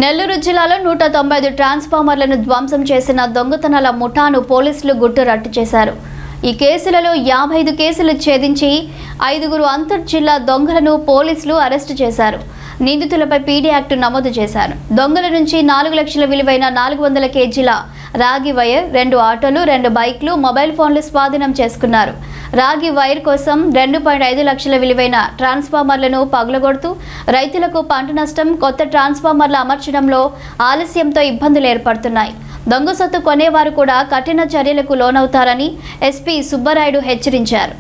నెల్లూరు జిల్లాలో 195 ట్రాన్స్ఫార్మర్లను ధ్వంసం చేసిన దొంగతనాల ముఠాను పోలీసులు గుట్టురట్టు చేశారు. ఈ కేసులలో 55 కేసులు ఛేదించి 5 అంతర్జిల్లా దొంగలను పోలీసులు అరెస్టు చేశారు. నిందితులపై పీడీ యాక్ట్ నమోదు చేశారు. దొంగల నుంచి 4 లక్షల విలువైన 400 కేజీల రాగి వైర్, 2 ఆటోలు, 2 బైక్లు, మొబైల్ ఫోన్లు స్వాధీనం చేసుకున్నారు. రాగి వైర్ కోసం 2.5 లక్షల విలువైన ట్రాన్స్ఫార్మర్లను పగులగొడుతూ రైతులకు పంట నష్టం, కొత్త ట్రాన్స్ఫార్మర్లు అమర్చడంలో ఆలస్యంతో ఇబ్బందులు ఏర్పడుతున్నాయి. దొంగ సొత్తు కొనేవారు కూడా కఠిన చర్యలకు లోనవుతారని ఎస్పీ సుబ్బరాయుడు హెచ్చరించారు.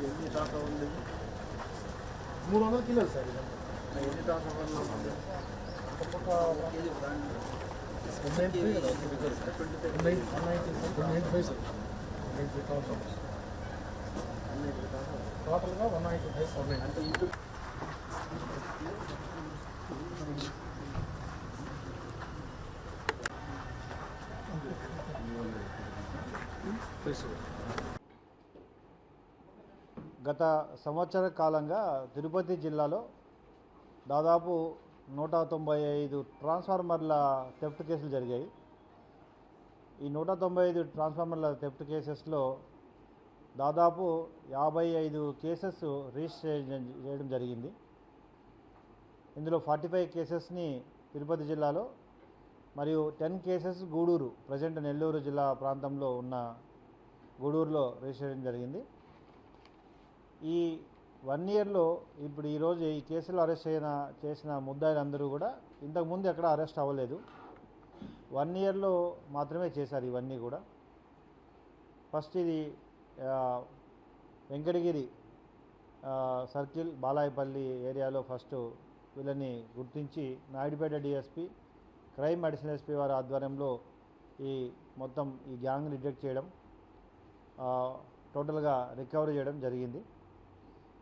ఎన్ని టాకా ఉంది? 300 కిలోలు సార్. ఎన్ని టాకా ఉంది? టోటల్గా 195 అంటే గత సంవత్సర కాలంగా తిరుపతి జిల్లాలో దాదాపు 195 ట్రాన్స్ఫార్మర్ల థెఫ్ట్ కేసులు జరిగాయి. ఈ 195 ట్రాన్స్ఫార్మర్ల థెఫ్ట్ కేసెస్లో దాదాపు 55 కేసెస్ రిజిస్టర్ చేయడం జరిగింది. ఇందులో 45 కేసెస్ని తిరుపతి జిల్లాలో మరియు 10 కేసెస్ గూడూరు, ప్రజెంట్ నెల్లూరు జిల్లా ప్రాంతంలో ఉన్న గూడూరులో రిజిస్టర్ చేయడం జరిగింది. ఈ 1 ఇయర్లో ఇప్పుడు ఈరోజు ఈ కేసులో అరెస్ట్ చేసిన ముద్దాయిలందరూ కూడా ఇంతకుముందు ఎక్కడ అరెస్ట్ అవ్వలేదు. 1 ఇయర్లో మాత్రమే చేశారు ఇవన్నీ కూడా. ఫస్ట్ ఇది వెంకటగిరి సర్కిల్ బాలాయపల్లి ఏరియాలో ఫస్ట్ వీళ్ళని గుర్తించి Naidupeta DSP crime additional SP వారి ఆధ్వర్యంలో ఈ మొత్తం ఈ గ్యాంగ్ రిజెక్ట్ చేయడం, టోటల్గా రికవరీ చేయడం జరిగింది.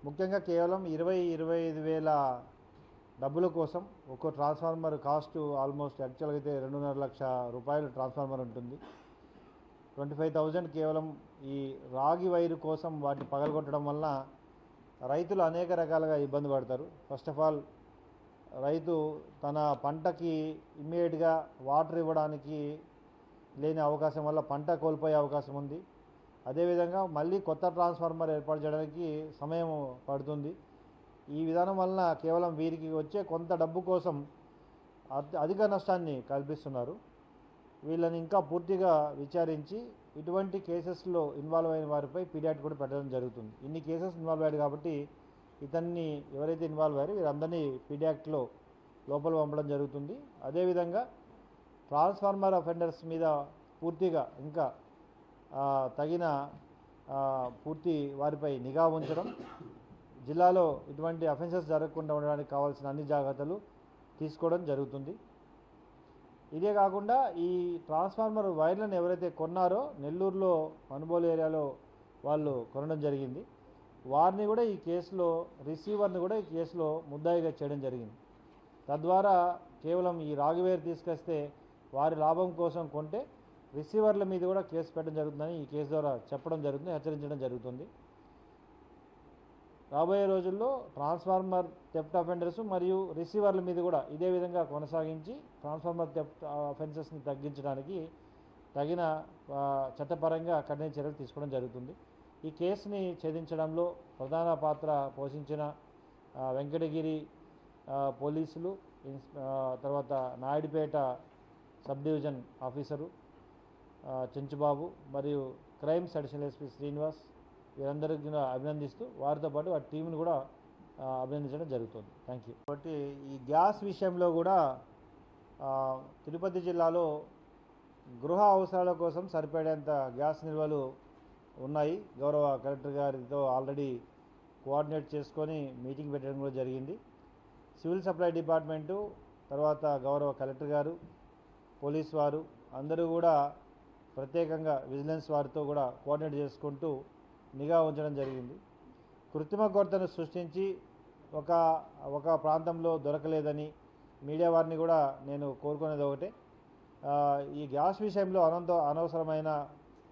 ముఖ్యంగా కేవలం 20-25 వేల డబ్బుల కోసం ఒక్కో ట్రాన్స్ఫార్మర్ కాస్ట్ ఆల్మోస్ట్ యాక్చువల్గా అయితే 2.5 లక్షల రూపాయలు ట్రాన్స్ఫార్మర్ ఉంటుంది. 25,000 కేవలం ఈ రాగి వైరు కోసం వాటిని పగలగొట్టడం వల్ల రైతులు అనేక రకాలుగా ఇబ్బంది పడతారు. ఫస్ట్ ఆఫ్ ఆల్ రైతు తన పంటకి ఇమ్మీడియట్గా వాటర్ ఇవ్వడానికి లేని అవకాశం వల్ల పంట కోల్పోయే అవకాశం ఉంది. అదేవిధంగా మళ్ళీ కొత్త ట్రాన్స్ఫార్మర్ ఏర్పాటు చేయడానికి సమయం పడుతుంది. ఈ విధానం వలన కేవలం వీరికి వచ్చే కొంత డబ్బు కోసం అధిక నష్టాన్ని కల్పిస్తున్నారు. వీళ్ళని ఇంకా పూర్తిగా విచారించి ఇటువంటి కేసెస్లో ఇన్వాల్వ్ అయిన వారిపై పీడియాట్ కూడా పెట్టడం జరుగుతుంది. ఇన్ని కేసెస్ ఇన్వాల్వ్ అయ్యాడు కాబట్టి ఇతన్ని ఎవరైతే ఇన్వాల్వ్ అయ్యారో వీరందరినీ పీడియాక్ట్లో లోపల పంపడం జరుగుతుంది. అదేవిధంగా ట్రాన్స్ఫార్మర్ అఫెండర్స్ మీద పూర్తిగా ఇంకా తగిన పూర్తి వారిపై నిఘా ఉంచడం, జిల్లాలో ఇటువంటి అఫెన్సెస్ జరగకుండా ఉండడానికి కావాల్సిన అన్ని జాగ్రత్తలు తీసుకోవడం జరుగుతుంది. ఇదే కాకుండా ఈ ట్రాన్స్ఫార్మర్ వైర్లను ఎవరైతే కొన్నారో నెల్లూరులో మనుబోలు ఏరియాలో వాళ్ళు కొనడం జరిగింది. వారిని కూడా ఈ కేసులో రిసీవర్ని కూడా ఈ కేసులో ముద్దాయిగా చేయడం జరిగింది. తద్వారా కేవలం ఈ రాగి వైర్ తీసుకొస్తే వారి లాభం కోసం కొంటే రిసీవర్ల మీద కూడా కేసు పెట్టడం జరుగుతుందని ఈ కేసు ద్వారా చెప్పడం జరుగుతుంది, హెచ్చరించడం జరుగుతుంది. రాబోయే రోజుల్లో ట్రాన్స్ఫార్మర్ థెఫ్ట్ అఫెండర్స్ మరియు రిసీవర్ల మీద కూడా ఇదే విధంగా కొనసాగించి ట్రాన్స్ఫార్మర్ థెఫ్ట్ అఫెన్సెస్ని తగ్గించడానికి తగిన చట్టపరంగా కఠిన చర్యలు తీసుకోవడం జరుగుతుంది. ఈ కేసుని ఛేదించడంలో ప్రధాన పాత్ర పోషించిన వెంకటగిరి పోలీసులు, తర్వాత Naidupeta sub division officer Chenchubabu మరియు క్రైమ్స్ అడిషనల్ ఎస్పీ శ్రీనివాస్ వీరందరికీ కూడా అభినందిస్తూ వారితో పాటు వారి టీంను కూడా అభినందించడం జరుగుతుంది. Thank you. కాబట్టి ఈ గ్యాస్ విషయంలో కూడా తిరుపతి జిల్లాలో గృహ అవసరాల కోసం సరిపడేంత గ్యాస్ నిల్వలు ఉన్నాయి. గౌరవ కలెక్టర్ గారితో ఆల్రెడీ కోఆర్డినేట్ చేసుకొని మీటింగ్ పెట్టడం కూడా జరిగింది. సివిల్ సప్లై డిపార్ట్మెంటు, తర్వాత గౌరవ కలెక్టర్ గారు, పోలీస్ వారు అందరూ కూడా ప్రత్యేకంగా విజిలెన్స్ వారితో కూడా కోఆర్డినేట్ చేసుకుంటూ నిఘా ఉంచడం జరిగింది. కృత్రిమ కొరతను సృష్టించి ఒక ప్రాంతంలో దొరకలేదని మీడియా వారిని కూడా నేను కోరుకునేది ఒకటే, ఈ గ్యాస్ విషయంలో అనవసరమైన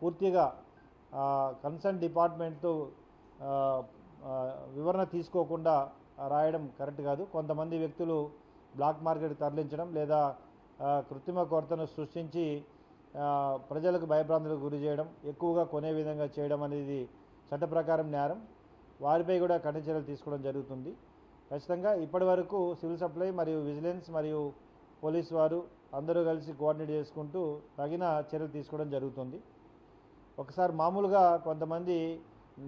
పూర్తిగా కన్సర్న్ డిపార్ట్మెంట్తో వివరణ తీసుకోకుండా రాయడం కరెక్ట్ కాదు. కొంతమంది వ్యక్తులు బ్లాక్ మార్కెట్ తరలించడం లేదా కృత్రిమ కొరతను సృష్టించి ప్రజలకు భయభ్రాంతులకు గురి చేయడం, ఎక్కువగా కొనే విధంగా చేయడం అనేది చట్ట ప్రకారం నేరం. వారిపై కూడా కఠిన చర్యలు తీసుకోవడం జరుగుతుంది. ఖచ్చితంగా ఇప్పటి వరకు సివిల్ సప్లై మరియు విజిలెన్స్ మరియు పోలీస్ వారు అందరూ కలిసి కోఆర్డినేట్ చేసుకుంటూ తగిన చర్యలు తీసుకోవడం జరుగుతుంది. ఒకసారి మామూలుగా కొంతమంది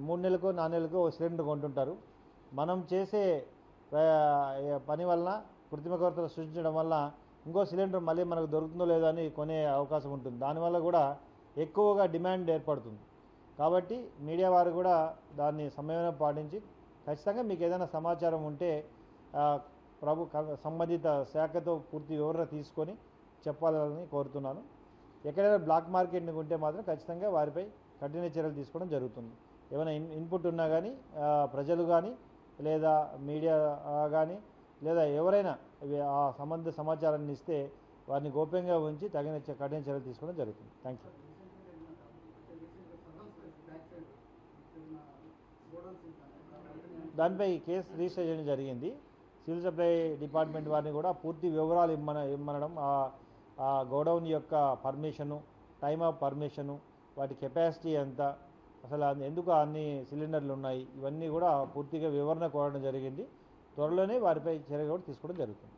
3 నెలలకో 4 నెలలకో సిలిండర్ కొంటుంటారు. మనం చేసే పని వలన కృత్రిమ కొరతలు సృష్టించడం వల్ల ఇంకో సిలిండర్ మళ్ళీ మనకు దొరుకుతుందో లేదో అని కొనే అవకాశం ఉంటుంది. దానివల్ల కూడా ఎక్కువగా డిమాండ్ ఏర్పడుతుంది. కాబట్టి మీడియా వారు కూడా దాన్ని సమన్వయం పాటించి ఖచ్చితంగా మీకు ఏదైనా సమాచారం ఉంటే సంబంధిత శాఖతో పూర్తి వివరణ తీసుకొని చెప్పాలని కోరుతున్నాను. ఎక్కడైనా బ్లాక్ మార్కెట్ని ఉంటే మాత్రం ఖచ్చితంగా వారిపై కఠిన చర్యలు తీసుకోవడం జరుగుతుంది. ఏమైనా ఇన్పుట్ ఉన్నా కానీ ప్రజలు కానీ లేదా మీడియా కానీ లేదా ఎవరైనా ఆ సంబంధిత సమాచారాన్ని ఇస్తే వారిని గోప్యంగా ఉంచి తగిన కఠిన చర్యలు తీసుకోవడం జరుగుతుంది. Thank you. దానిపై కేసు రిజిస్టర్ చేయడం జరిగింది. సివిల్ సప్లై డిపార్ట్మెంట్ వారిని కూడా పూర్తి వివరాలు ఇమ్మనడం, ఆ గోడౌన్ యొక్క పర్మిషను, టైమ్ ఆఫ్ పర్మిషను, వాటి కెపాసిటీ ఎంత, అసలు ఎందుకు అన్ని సిలిండర్లు ఉన్నాయి, ఇవన్నీ కూడా పూర్తిగా వివరణ కోరడం జరిగింది. త్వరలోనే వారిపై చర్య కూడా తీసుకోవడం జరుగుతుంది.